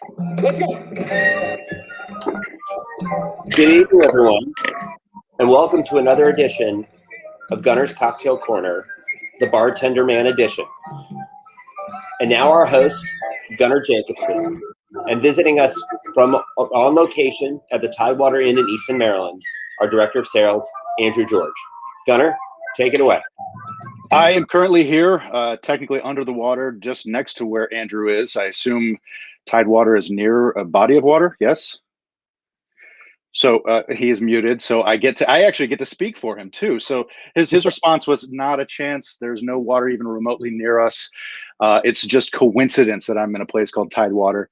Good evening, everyone, and welcome to another edition of Gunner's Cocktail Corner, the Bartender Man edition. And now our host, Gunnar Jacobson, and visiting us from on location at the Tidewater Inn in Easton, Maryland, our Director of Sales, Andrew George. Gunnar, take it away. I am currently here, technically under the water, just next to where Andrew is. I assume Tidewater is near a body of water. Yes. So he is muted. So I actually get to speak for him too. So his response was not a chance. There's no water even remotely near us. It's just coincidence that I'm in a place called Tidewater,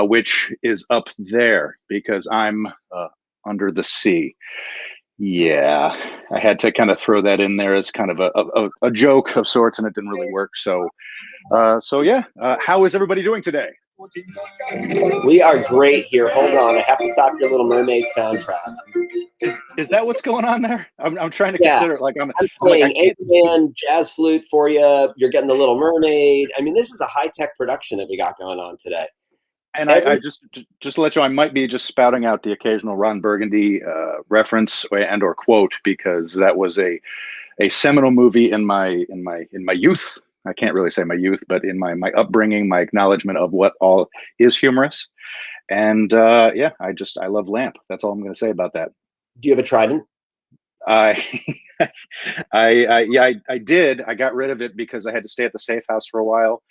which is up there because I'm under the sea. Yeah, I had to kind of throw that in there as kind of a joke of sorts, and it didn't really work. So yeah, how is everybody doing today? We are great here. Hold on, I have to stop your Little Mermaid soundtrack. Is that what's going on there? I'm trying to consider it. Like I'm playing Eggman, jazz flute for you. You're getting the Little Mermaid. I mean, this is a high-tech production that we got going on today. And I just to let you know, I might be just spouting out the occasional Ron Burgundy reference and or quote, because that was a seminal movie in my youth. I can't really say my youth, but in my upbringing, my acknowledgement of what all is humorous. And yeah, I love Lamp. That's all I'm going to say about that. Do you have a Trident? I did. I got rid of it because I had to stay at the safe house for a while.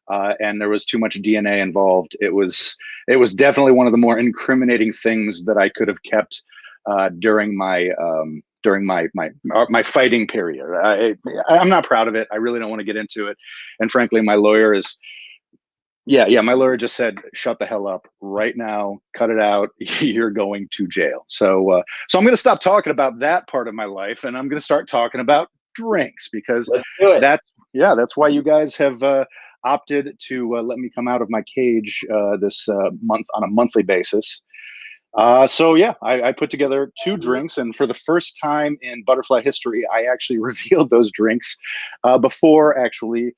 And there was too much DNA involved. It was definitely one of the more incriminating things that I could have kept during my fighting period. I'm not proud of it. I really don't want to get into it. And frankly, my lawyer is, my lawyer just said, shut the hell up right now, cut it out. You're going to jail. So I'm going to stop talking about that part of my life, and I'm going to start talking about drinks, because that's why you guys have opted to let me come out of my cage this month on a monthly basis. So yeah, I put together 2 drinks, and for the first time in butterfly history, I actually revealed those drinks before actually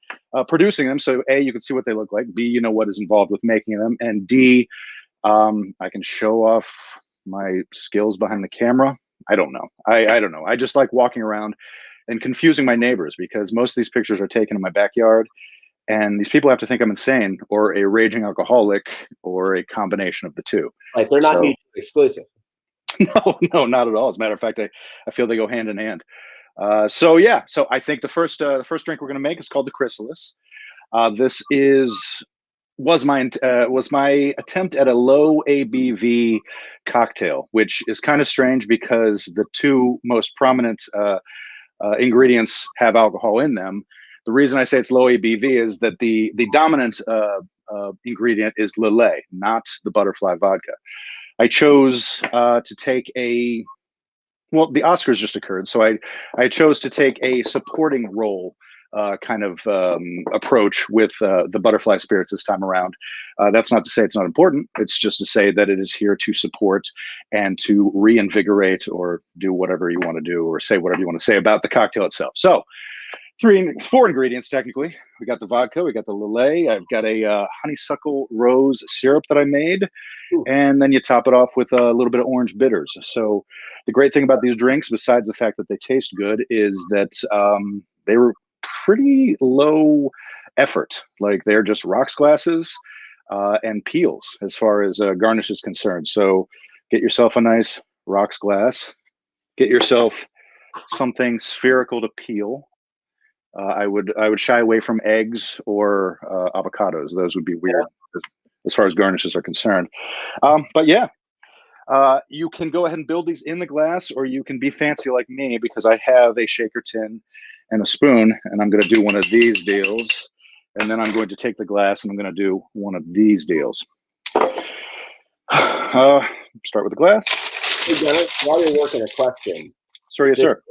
producing them. So A, you can see what they look like. B, you know what is involved with making them, and D, I can show off my skills behind the camera. I don't know. I don't know. I just like walking around and confusing my neighbors, because most of these pictures are taken in my backyard. And these people have to think I'm insane or a raging alcoholic or a combination of the two. Like, they're not mutually exclusive. No, not at all. As a matter of fact, I feel they go hand in hand. So I think the first drink we're going to make is called the Chrysalis. This was my attempt at a low ABV cocktail, which is kind of strange because the 2 most prominent ingredients have alcohol in them. The reason I say it's low ABV is that the dominant ingredient is Lillet, not the butterfly vodka. I chose to take the Oscars just occurred, so I chose to take a supporting role kind of approach with the butterfly spirits this time around. That's not to say it's not important. It's just to say that it is here to support and to reinvigorate or do whatever you want to do, or say whatever you want to say about the cocktail itself. So 4 ingredients technically. We got the vodka, we got the Lillet, I've got a honeysuckle rose syrup that I made. Ooh. And then you top it off with a little bit of orange bitters. So the great thing about these drinks, besides the fact that they taste good, is that they were pretty low effort. Like, they're just rocks glasses and peels as far as garnish is concerned. So get yourself a nice rocks glass, get yourself something spherical to peel. I would shy away from eggs or avocados. Those would be weird as far as garnishes are concerned. But yeah, you can go ahead and build these in the glass, or you can be fancy like me, because I have a shaker tin and a spoon, and I'm going to do one of these deals, and then I'm going to take the glass and I'm going to do one of these deals. Start with the glass. Hey, Dennis, while you're working, a question. Sorry, yes, sir.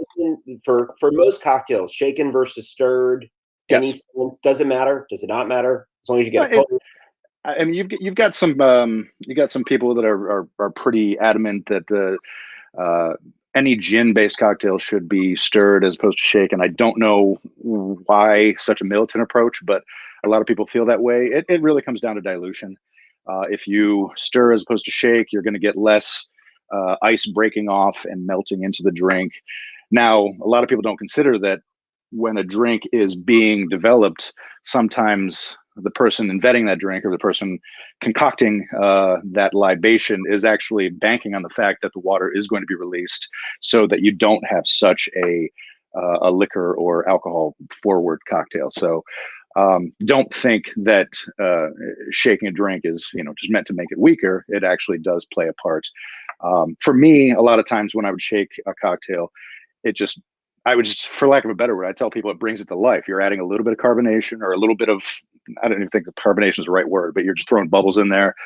For most cocktails, shaken versus stirred, yes. Any sense? Does it matter? Does it not matter? As long as you get it. I mean, you've got some people that are pretty adamant that any gin-based cocktail should be stirred as opposed to shaken. I don't know why such a militant approach, but a lot of people feel that way. It really comes down to dilution. If you stir as opposed to shake, you're going to get less ice breaking off and melting into the drink. Now, a lot of people don't consider that when a drink is being developed, sometimes the person inventing that drink or the person concocting that libation is actually banking on the fact that the water is going to be released so that you don't have such a liquor or alcohol forward cocktail. So don't think that shaking a drink is, just meant to make it weaker. It actually does play a part. For me, a lot of times when I would shake a cocktail, I would just, for lack of a better word, I tell people it brings it to life. You're adding a little bit of carbonation or a little bit of, I don't even think the carbonation is the right word, but you're just throwing bubbles in there,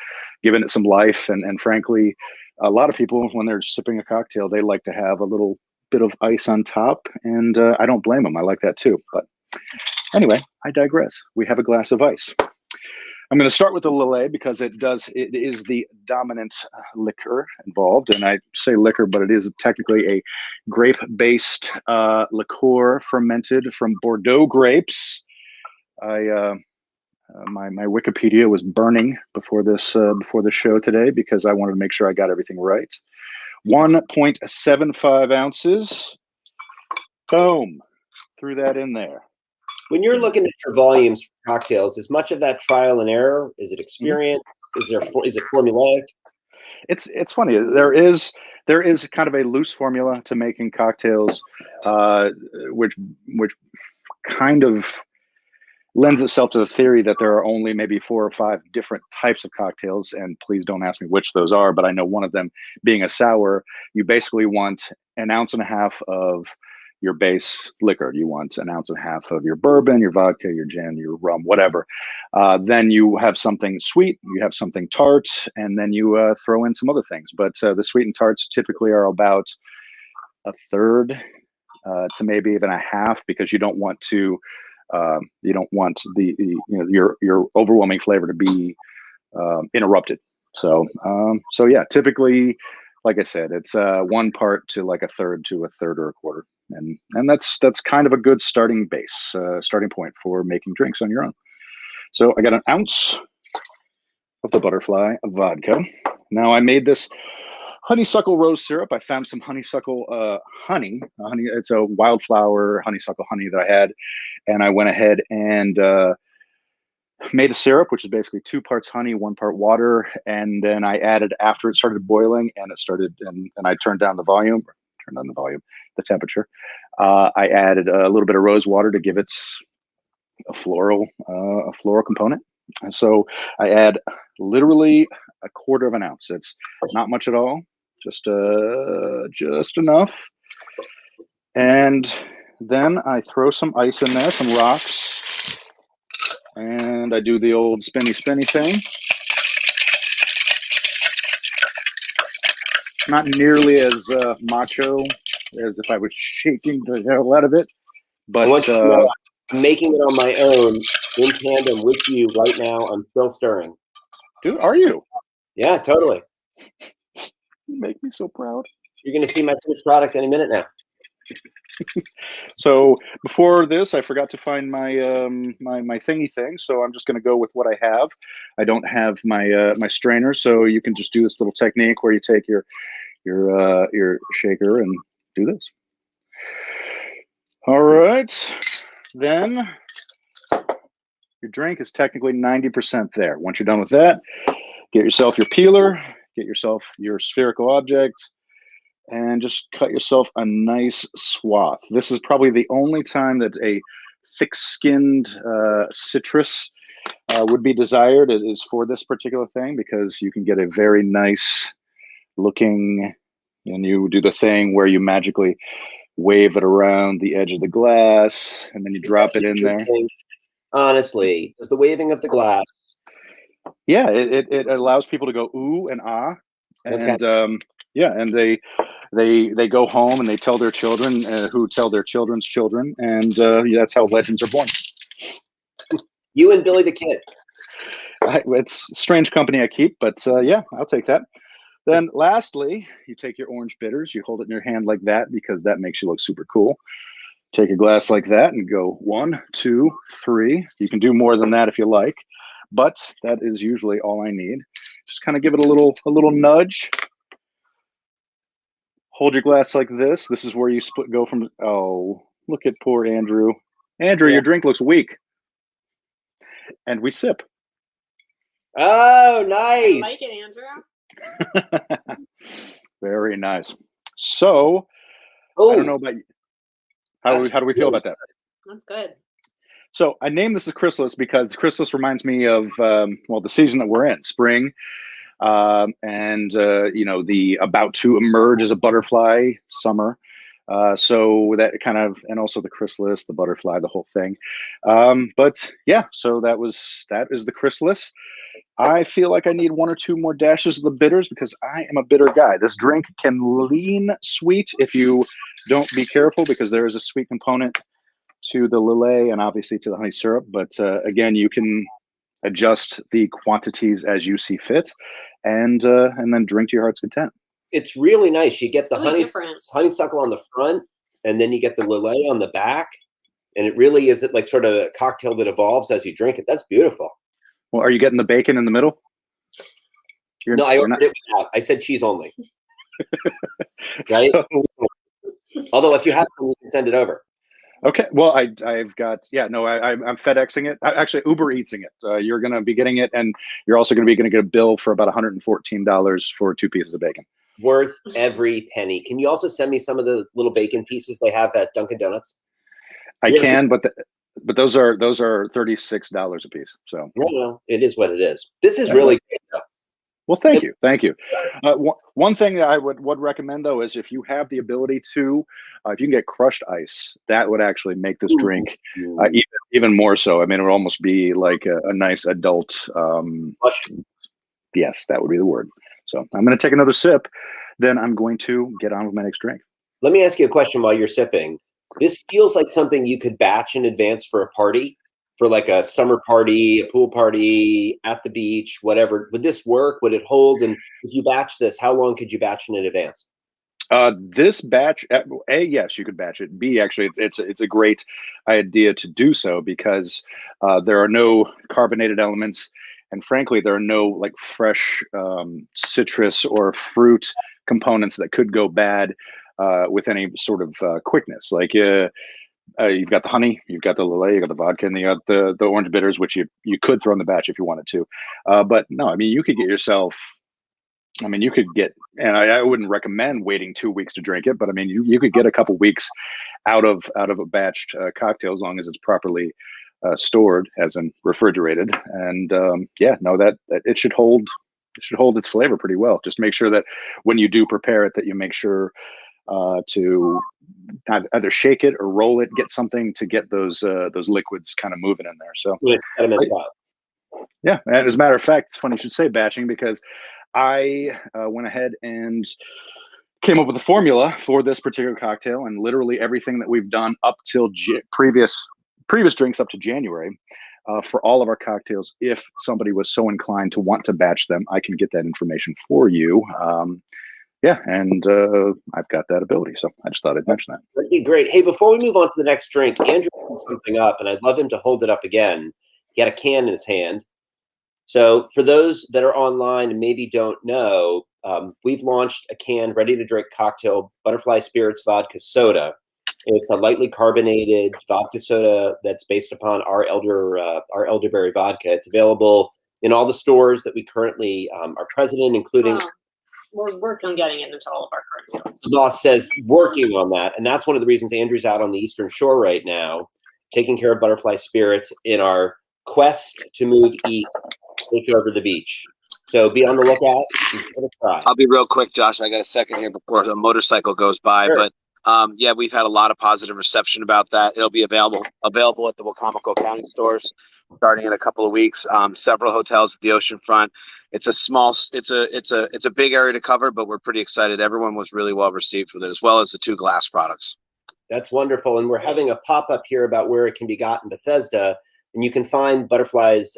giving it some life. And frankly, a lot of people, when they're sipping a cocktail, they like to have a little bit of ice on top. And I don't blame them. I like that too. But anyway, I digress. We have a glass of ice. I'm going to start with the Lillet because it is the dominant liquor involved. And I say liquor, but it is technically a grape-based liqueur fermented from Bordeaux grapes. My Wikipedia was burning before this show today because I wanted to make sure I got everything right. 1.75 ounces. Boom. Threw that in there. When you're looking at your volumes for cocktails, is much of that trial and error? Is it experience? Is it formulaic? It's funny. There is kind of a loose formula to making cocktails, which kind of lends itself to the theory that there are only maybe 4 or 5 different types of cocktails. And please don't ask me which those are, but I know one of them being a sour. You basically want 1.5 ounces of your base liquor. You want 1.5 ounces of your bourbon, your vodka, your gin, your rum, whatever. Then you have something sweet, you have something tart, and then you throw in some other things. But the sweet and tarts typically are about 1/3 to maybe even 1/2, because you don't want your overwhelming flavor to be interrupted. So yeah, typically, like I said, it's 1 part to like 1/3 to 1/3 or 1/4. And that's kind of a good starting point for making drinks on your own. So I got 1 ounce of the butterfly vodka. Now I made this honeysuckle rose syrup. I found some honeysuckle honey. It's a wildflower honeysuckle honey that I had, and I went ahead and made a syrup, which is basically 2 parts honey, 1 part water. And then I added, after it started boiling and I turned down the temperature. I added a little bit of rose water to give it a floral component. And so I add literally 1/4 ounce. It's not much at all, just enough. And then I throw some ice in there, some rocks, and I do the old spinny thing. Not nearly as macho as if I was shaking the hell out of it, but I'm making it on my own in tandem with you right now. I'm still stirring. Dude, are you? Yeah, totally. You make me so proud. You're going to see my finished product any minute now. So before this, I forgot to find my my thingy thing. So I'm just going to go with what I have. I don't have my my strainer, so you can just do this little technique where you take your shaker and do this. All right, then your drink is technically 90% there. Once you're done with that, get yourself your peeler, get yourself your spherical object, and just cut yourself a nice swath. This is probably the only time that a thick-skinned citrus would be desired. It is for this particular thing, because you can get a very nice looking, and you do the thing where you magically wave it around the edge of the glass, and then you drop it in there. Honestly, is the waving of the glass. Yeah, it allows people to go ooh and ah, and okay. Yeah, and they go home and they tell their children, who tell their children's children, and that's how legends are born. You and Billy the Kid. It's strange company I keep, but yeah, I'll take that. Then lastly, you take your orange bitters, you hold it in your hand like that, because that makes you look super cool. Take a glass like that and go 1, 2, 3. You can do more than that if you like, but that is usually all I need. Just kind of give it a little nudge. Hold your glass like this. This is where you go from. Oh, look at poor Andrew. Andrew, your drink looks weak. And we sip. Oh, nice. I like it, Andrew. Very nice. So, I don't know about you. How do we feel about that? That's good. So I named this the Chrysalis because the Chrysalis reminds me of the season that we're in, spring, and the about to emerge as a butterfly, summer. So that kind of, and also the Chrysalis, the butterfly, the whole thing. But yeah, so that is the Chrysalis. I feel like I need 1 or 2 more dashes of the bitters because I am a bitter guy. This drink can lean sweet if you don't be careful, because there is a sweet component to the Lillet and obviously to the honey syrup. But again, you can adjust the quantities as you see fit, and then drink to your heart's content. It's really nice. You get the really honeysuckle on the front, and then you get the Lillet on the back, and it really is like sort of a cocktail that evolves as you drink it. That's beautiful. Well, are you getting the bacon in the middle? No, I ordered it without. I said cheese only. Right? So, although if you have some, you can send it over. Okay. Well, I've got, I'm FedExing it. Actually, Uber Eatsing it. You're going to be getting it, and you're also going to get a bill for about $114 for 2 pieces of bacon. Worth every penny. Can you also send me some of the little bacon pieces they have at Dunkin' Donuts? I can, but those are $36 a piece. So no, it is what it is. This is really great, though. Well, thank you. One thing that I would recommend, though, is if you have the ability to, if you can get crushed ice, that would actually make this drink even more so. I mean, it would almost be like a nice adult. Yes, that would be the word. So I'm going to take another sip, then I'm going to get on with my next drink. Let me ask you a question while you're sipping. This feels like something you could batch in advance for a party, for like a summer party, a pool party, at the beach, whatever. Would this work? Would it hold? And if you batch this, how long could you batch in advance? This batch, A, yes, you could batch it. B, actually, it's a great idea to do so because there are no carbonated elements. And frankly, there are no like fresh citrus or fruit components that could go bad with any sort of quickness. Like you've got the honey, you've got the Lillet, you got the vodka, and you got the orange bitters, which you could throw in the batch if you wanted to. But no, I mean, you could get yourself. I mean, you could get, and I wouldn't recommend waiting 2 weeks to drink it, but I mean, you could get a couple weeks out of a batched cocktail as long as it's properly stored, as in refrigerated. And that it should hold its flavor pretty well. Just make sure that when you do prepare it, that you make sure to either shake it or roll it, get something to get those liquids kind of moving in there. So yeah, and as a matter of fact, it's funny you should say batching, because I went ahead and came up with a formula for this particular cocktail, and literally everything that we've done up till previous drinks up to January for all of our cocktails. If somebody was so inclined to want to batch them, I can get that information for you. And I've got that ability, so I just thought I'd mention that. That'd be great. Hey, before we move on to the next drink, Andrew pulled something up, and I'd love him to hold it up again. He had a can in his hand. So for those that are online and maybe don't know, we've launched a canned ready-to-drink cocktail, Butterfly Spirits Vodka Soda. It's a lightly carbonated vodka soda that's based upon our elderberry vodka. It's available in all the stores that we currently are present in, including... We're working on getting it into all of our current stores. The boss says working on that, and that's one of the reasons Andrew's out on the Eastern Shore right now, taking care of Butterfly Spirits in our quest to move east, take over the beach. So be on the lookout. Give it a try. I'll be real quick, Josh. I got a second here before the motorcycle goes by. Sure. But we've had a lot of positive reception about that. It'll be available at the Wicomico County stores starting in a couple of weeks. Several hotels at the oceanfront. It's a big area to cover, but we're pretty excited. Everyone was really well received with it, as well as the 2 glass products. That's wonderful. And we're having a pop-up here about where it can be got in Bethesda. And you can find Butterfly's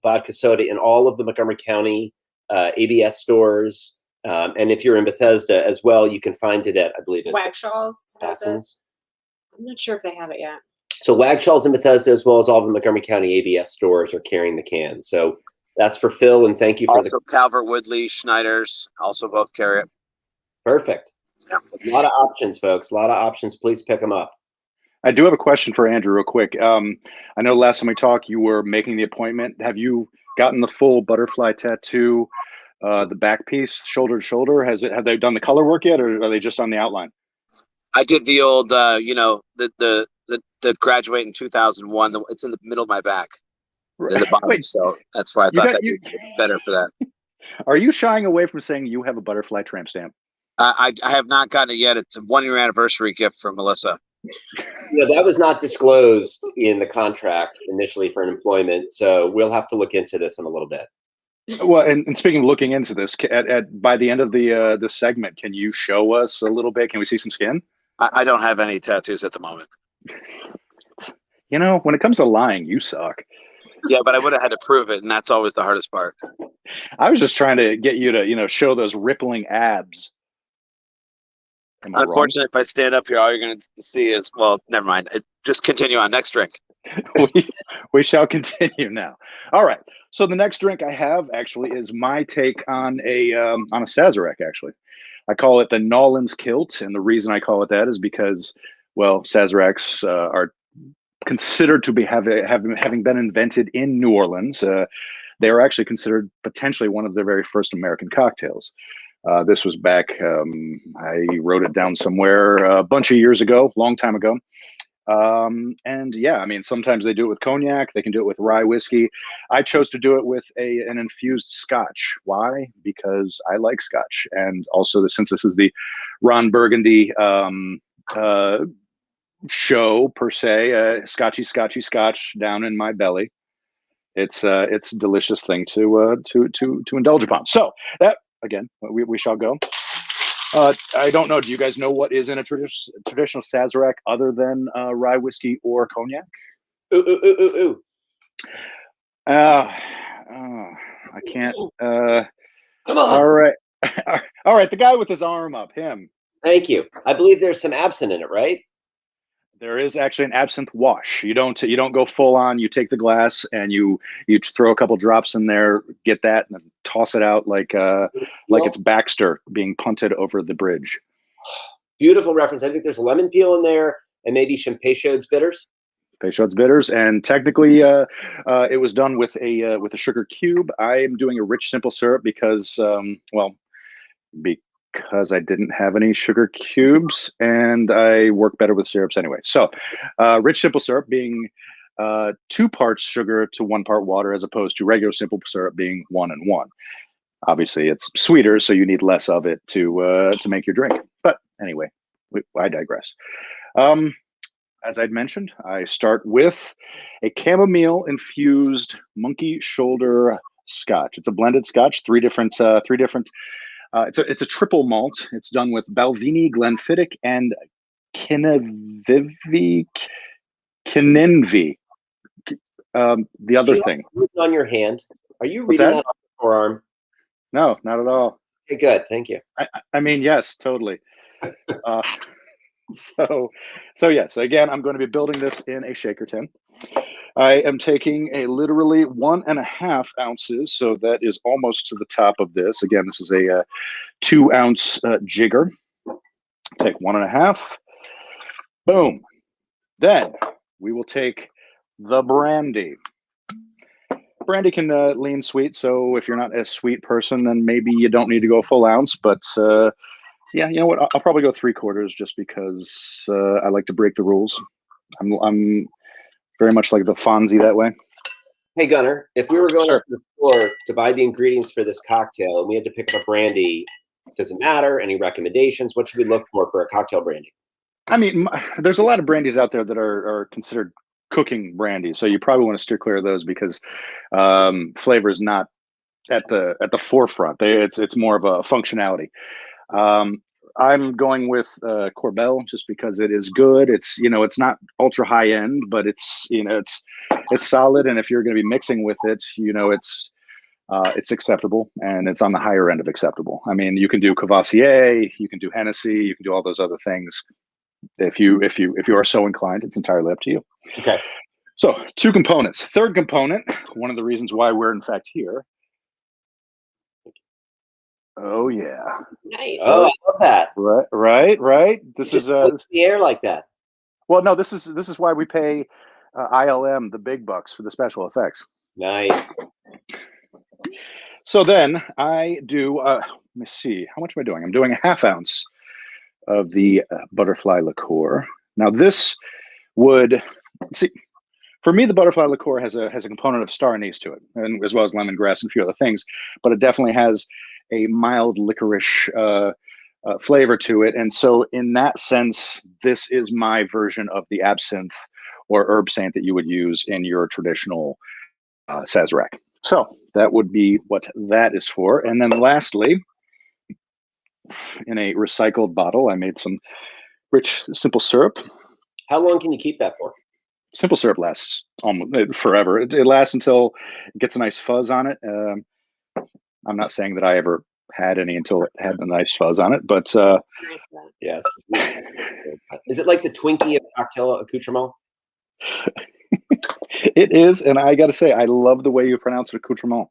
vodka soda in all of the Montgomery County ABS stores. And if you're in Bethesda as well, you can find it at, I believe, Wagshaw's. Batson's. I'm not sure if they have it yet. So Wagshaw's in Bethesda, as well as all of the Montgomery County ABS stores, are carrying the can. So That's for Phil, and thank you for Also, Calvert Woodley, Schneider's also both carry it. Perfect. Yeah. A lot of options, folks. A lot of options. Please pick them up. I do have a question for Andrew real quick. I know last time we talked, you were making the appointment. Have you gotten the full butterfly tattoo, the back piece, shoulder to shoulder? Have they done the color work yet, or are they just on the outline? I did the old, the graduate in 2001. It's in the middle of my back, in the bottom. Wait, So that's why I thought that would be better for that. Are you shying away from saying you have a butterfly tramp stamp? I have not gotten it yet. It's a 1-year anniversary gift from Melissa. Yeah, that was not disclosed in the contract initially for an employment, so we'll have to look into this in a little bit. Well, and speaking of looking into this, by the end of the segment, can you show us a little bit? Can we see some skin? I don't have any tattoos at the moment. You know, when it comes to lying, you suck. Yeah, but I would have had to prove it, and that's always the hardest part. I was just trying to get you to, show those rippling abs. Am I Unfortunately, if I stand up here, all you're going to see is, well, never mind. Just continue on. Next drink. we shall continue now. All right. So the next drink I have actually is my take on a Sazerac. Actually, I call it the Nolans Kilt, and the reason I call it that is because, well, Sazeracs are considered to be having been invented in New Orleans. They are actually considered potentially one of the very first American cocktails. This was back, I wrote it down somewhere a bunch of years ago, long time ago. And yeah, I mean, sometimes they do it with cognac, they can do it with rye whiskey. I chose to do it with an infused scotch. Why? Because I like scotch. And also, since this is the Ron Burgundy show per se, scotch down in my belly. It's a delicious thing to indulge upon. So that, again, we shall go. I don't know. Do you guys know what is in a traditional Sazerac other than rye whiskey or cognac? Ooh. I can't. Come on. All right. All right. The guy with his arm up, him. Thank you. I believe there's some absinthe in it, right? There is actually an absinthe wash. You don't go full on. You take the glass and you throw a couple drops in there, get that, and then toss it out like it's Baxter being punted over the bridge. Beautiful reference. I think there's lemon peel in there and maybe some Peychaud's bitters. Peychaud's bitters, and technically, it was done with a sugar cube. I am doing a rich simple syrup because I didn't have any sugar cubes, and I work better with syrups anyway. So, rich simple syrup being 2 parts sugar to 1 part water, as opposed to regular simple syrup being 1 and 1. Obviously, it's sweeter, so you need less of it to make your drink. But anyway, I digress. As I'd mentioned, I start with a chamomile infused monkey shoulder scotch. It's a blended scotch, three different. It's a triple malt. It's done with Balvenie, Glenfiddich, and Kinninvie. The other thing. On your hand. Are you reading that on the forearm? No, not at all. Okay, good. Thank you. I mean, yes, totally. So yes, again, I'm going to be building this in a shaker tin. I am taking a literally 1.5 ounces, so that is almost to the top of this. Again, this is a 2 ounce jigger. Take 1.5. Boom. Then we will take the brandy. Brandy can lean sweet, so if you're not a sweet person, then maybe you don't need to go a full ounce. But yeah, you know what? I'll probably go 3/4 just because I like to break the rules. I'm very much like the Fonzie that way. Hey, Gunnar, if we were going to the store to buy the ingredients for this cocktail and we had to pick up a brandy, does it matter? Any recommendations? What should we look for a cocktail brandy? I mean, there's a lot of brandies out there that are considered cooking brandy, so you probably want to steer clear of those because flavor is not at the forefront. It's more of a functionality. I'm going with Corbel just because it is good. It's it's not ultra high end, but it's solid. And if you're going to be mixing with it, it's acceptable, and it's on the higher end of acceptable. I mean, you can do Cavassier, you can do Hennessy, you can do all those other things. If you are so inclined, it's entirely up to you. Okay. So 2 components. Third component, one of the reasons why we're in fact here, Oh yeah. Nice. Oh, I love that. Right. This Just is puts the air like that. well, no, this is why we pay ILM the big bucks for the special effects. Nice. So then I do. Let me see. How much am I doing? I'm doing a half ounce of the butterfly liqueur. Now this would see. For me, the butterfly liqueur has a component of star anise to it, and as well as lemongrass and a few other things. But it definitely has a mild licorice flavor to it, and so in that sense, this is my version of the absinthe or herb saint that you would use in your traditional Sazerac. So that would be what that is for. And then lastly, in a recycled bottle, I made some rich simple syrup. How long can you keep that for? Simple syrup lasts almost forever. It lasts until it gets a nice fuzz on it. I'm not saying that I ever had any until it had a nice fuzz on it, but Nice then. Yes. Is it like the Twinkie of cocktail accoutrement? it is. And I got to say, I love the way you pronounce it, accoutrement.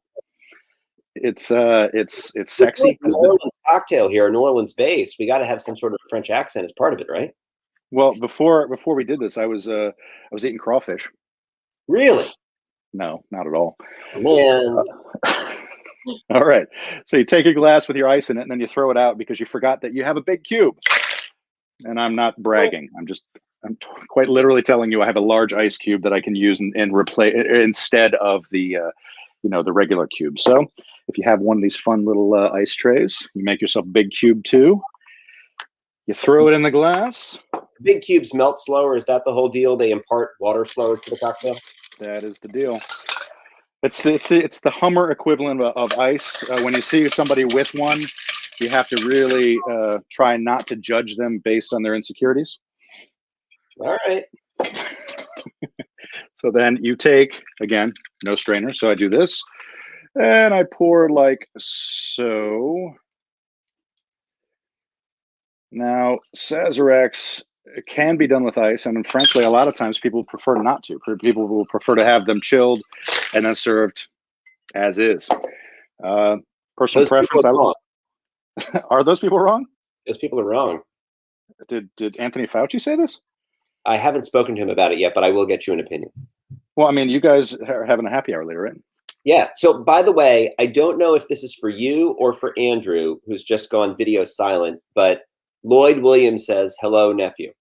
It's sexy. New Orleans cocktail here, New Orleans based. We got to have some sort of French accent as part of it, right? Well, before we did this, I was eating crawfish. Really? No, not at all. Man. All right. So you take a glass with your ice in it, and then you throw it out because you forgot that you have a big cube. And I'm not bragging. I'm quite literally telling you I have a large ice cube that I can use and replace instead of the the regular cube. So if you have one of these fun little ice trays, you make yourself a big cube too. You throw it in the glass. Big cubes melt slower. Is that the whole deal? They impart water slower to the cocktail? That is the deal. It's the Hummer equivalent of ice. When you see somebody with one, you have to really try not to judge them based on their insecurities. All right. So then you take, again, no strainer. So I do this, and I pour like so. Now, Sazeracs can be done with ice, and frankly, a lot of times people prefer not to. People will prefer to have them chilled and then served as is. Personal preference. Are those people wrong? Those people are wrong. Did Anthony Fauci say this? I haven't spoken to him about it yet, but I will get you an opinion. Well, I mean, you guys are having a happy hour later, right? Yeah. So, by the way, I don't know if this is for you or for Andrew, who's just gone video silent, but Lloyd Williams says, "Hello, nephew."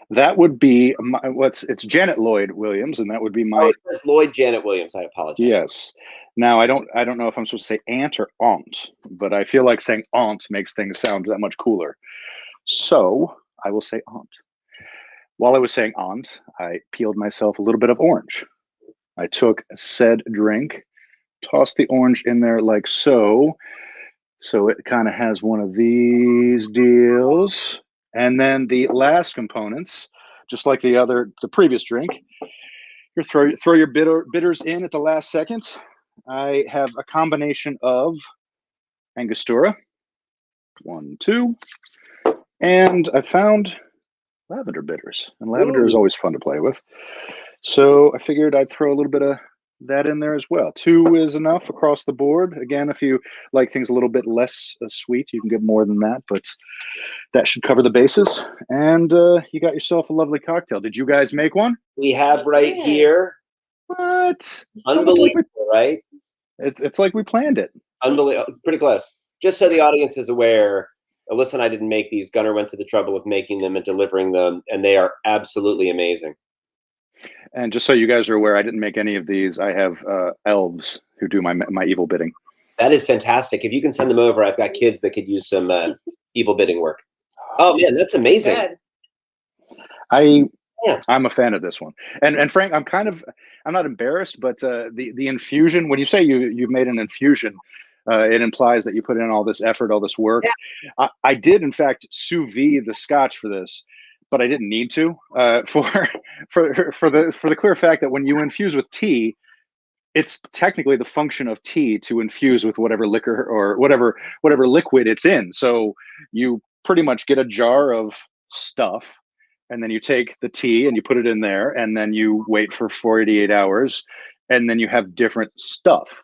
That would be it's Janet Lloyd Williams, and that would be my. Oh, it says Lloyd Janet Williams. I apologize. Yes. Now I don't know if I'm supposed to say aunt or aunt, but I feel like saying aunt makes things sound that much cooler. So I will say aunt. While I was saying aunt, I peeled myself a little bit of orange. I took said drink, tossed the orange in there like so. So it kind of has one of these deals. And then the last components, just like the previous drink, you throw your bitters in at the last second. I have a combination of Angostura, 1, 2, and I found lavender bitters, and lavender is always fun to play with. So I figured I'd throw a little bit of that in there as well. 2 is enough across the board. Again, if you like things a little bit less sweet, you can get more than that, but that should cover the bases. And you got yourself a lovely cocktail. Did you guys make one? We have right here. What? Unbelievable, right? It's like we planned it. Unbelievable. Pretty close. Just so the audience is aware, Alyssa and I didn't make these. Gunnar went to the trouble of making them and delivering them, and they are absolutely amazing. And just so you guys are aware, I didn't make any of these. I have elves who do my evil bidding. That is fantastic. If you can send them over, I've got kids that could use some evil bidding work. Oh man, that's amazing. Good. I'm a fan of this one. And Frank, I'm not embarrassed, but the infusion, when you say you've made an infusion, it implies that you put in all this effort, all this work. Yeah. I did, in fact, sous vide the scotch for this, but I didn't need to. For the clear fact that when you infuse with tea, it's technically the function of tea to infuse with whatever liquor or whatever liquid it's in. So you pretty much get a jar of stuff, and then you take the tea and you put it in there, and then you wait for 48 hours, and then you have different stuff.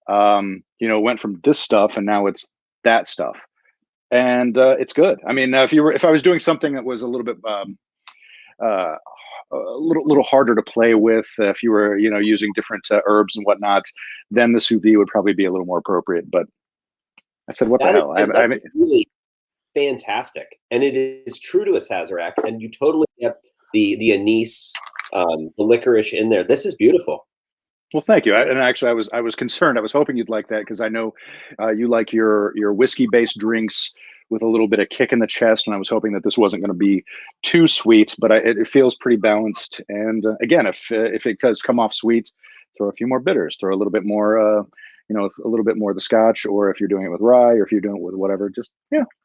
You went from this stuff and now it's that stuff, and it's good. I mean, if I was doing something that was a little bit uh, a little harder to play with, if you were using different herbs and whatnot, then the sous vide would probably be a little more appropriate. But I said, what the hell? That's really fantastic, and it is true to a Sazerac, and you totally get the anise, the licorice in there. This is beautiful. Well, thank you. And actually, I was concerned. I was hoping you'd like that, because I know you like your whiskey-based drinks with a little bit of kick in the chest, and I was hoping that this wasn't going to be too sweet, but it feels pretty balanced. And again, if it does come off sweet, throw a few more bitters, throw a little bit more, a little bit more of the Scotch, or if you're doing it with rye, or if you're doing it with whatever, just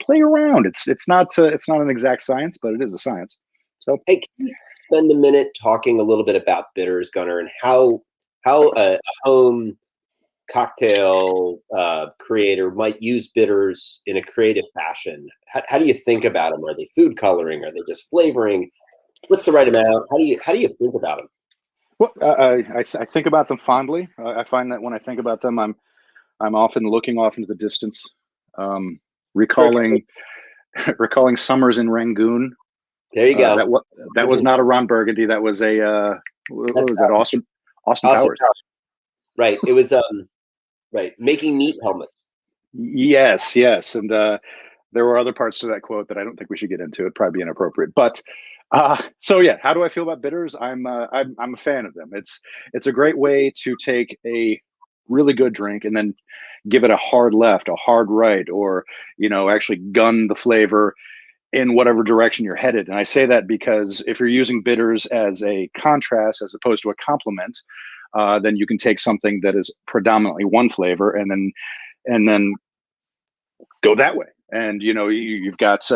play around. It's not an exact science, but it is a science. So, hey, can you spend a minute talking a little bit about bitters, Gunnar, and how a home cocktail creator might use bitters in a creative fashion? How do you think about them? Are they food coloring? Are they just flavoring? What's the right amount? How do you think about them? Well, I think about them fondly. I find that when I think about them, I'm often looking off into the distance, recalling summers in Rangoon. There you go. That was not a Ron Burgundy. That was a what was that? Austin Powers. Right. It was right, making meat helmets. Yes, and there were other parts to that quote that I don't think we should get into. It'd probably be inappropriate. But so yeah, how do I feel about bitters? I'm a fan of them. It's a great way to take a really good drink and then give it a hard left, a hard right, or actually gun the flavor in whatever direction you're headed. And I say that because if you're using bitters as a contrast as opposed to a complement, then you can take something that is predominantly one flavor and then go that way. And you've got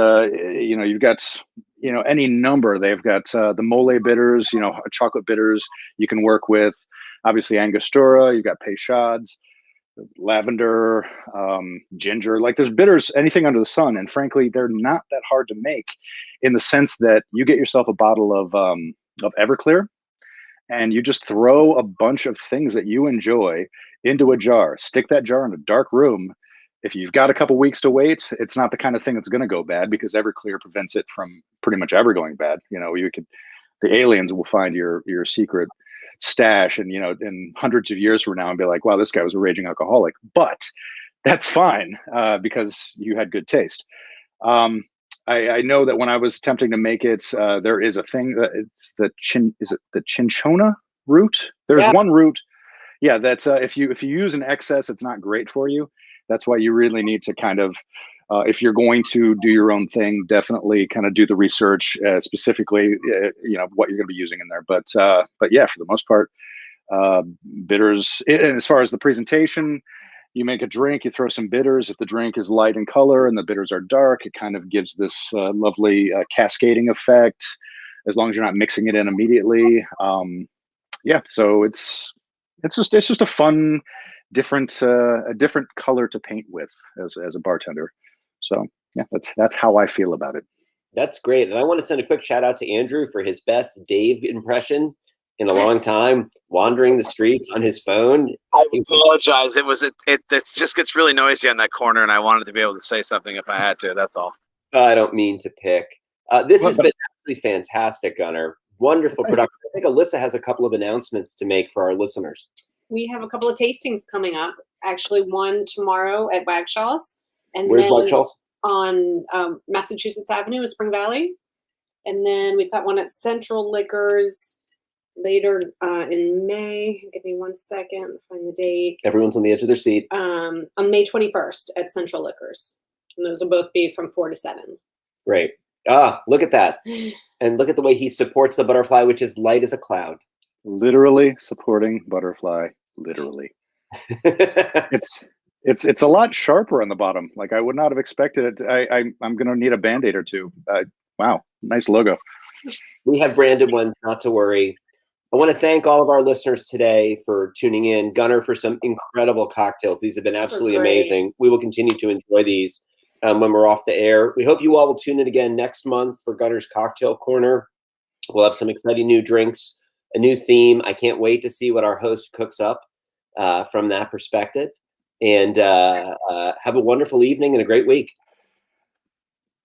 any number. They've got the mole bitters, chocolate bitters. You can work with obviously Angostura. You've got Peychaud's, lavender, ginger. Like, there's bitters, anything under the sun, and frankly, they're not that hard to make, in the sense that you get yourself a bottle of Everclear, and you just throw a bunch of things that you enjoy into a jar. Stick that jar in a dark room. If you've got a couple weeks to wait, it's not the kind of thing that's going to go bad, because Everclear prevents it from pretty much ever going bad. The aliens will find your secret stash, and in hundreds of years from now, and be like, wow, this guy was a raging alcoholic. But that's fine, because you had good taste. I know that when I was attempting to make it, there is a thing that it's the cinchona root? There's one root, that's if you use an excess, it's not great for you. That's why you really need to kind of, if you're going to do your own thing, definitely kind of do the research, specifically, what you're going to be using in there. But yeah, for the most part, bitters. And as far as the presentation, you make a drink, you throw some bitters. If the drink is light in color and the bitters are dark, it kind of gives this lovely cascading effect, as long as you're not mixing it in immediately. So it's just a fun, different color to paint with as a bartender. So yeah, that's how I feel about it. That's great. And I want to send a quick shout out to Andrew for his best Dave impression in a long time, wandering the streets on his phone. I apologize. It just gets really noisy on that corner, and I wanted to be able to say something if I had to. That's all. I don't mean to pick. This has been absolutely fantastic, Gunnar. Wonderful production. I think Alyssa has a couple of announcements to make for our listeners. We have a couple of tastings coming up. Actually, one tomorrow at Wagshaw's. And where's then Wagshaw's? On Massachusetts Avenue in Spring Valley. And then we've got one at Central Liquors later in May. Give me 1 second, find the date. Everyone's on the edge of their seat. On May 21st at Central Liquors. And those will both be from 4 to 7. Great. Look at that. And look at the way he supports the butterfly, which is light as a cloud. Literally supporting butterfly, literally. It's a lot sharper on the bottom. Like, I would not have expected it. I'm going to need a Band-Aid or two. Wow, nice logo. We have branded ones, not to worry. I want to thank all of our listeners today for tuning in. Gunnar, for some incredible cocktails. These have been absolutely amazing. We will continue to enjoy these when we're off the air. We hope you all will tune in again next month for Gunnar's Cocktail Corner. We'll have some exciting new drinks, a new theme. I can't wait to see what our host cooks up from that perspective. and have a wonderful evening and a great week.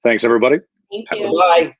Thanks, everybody. Thank you. Bye.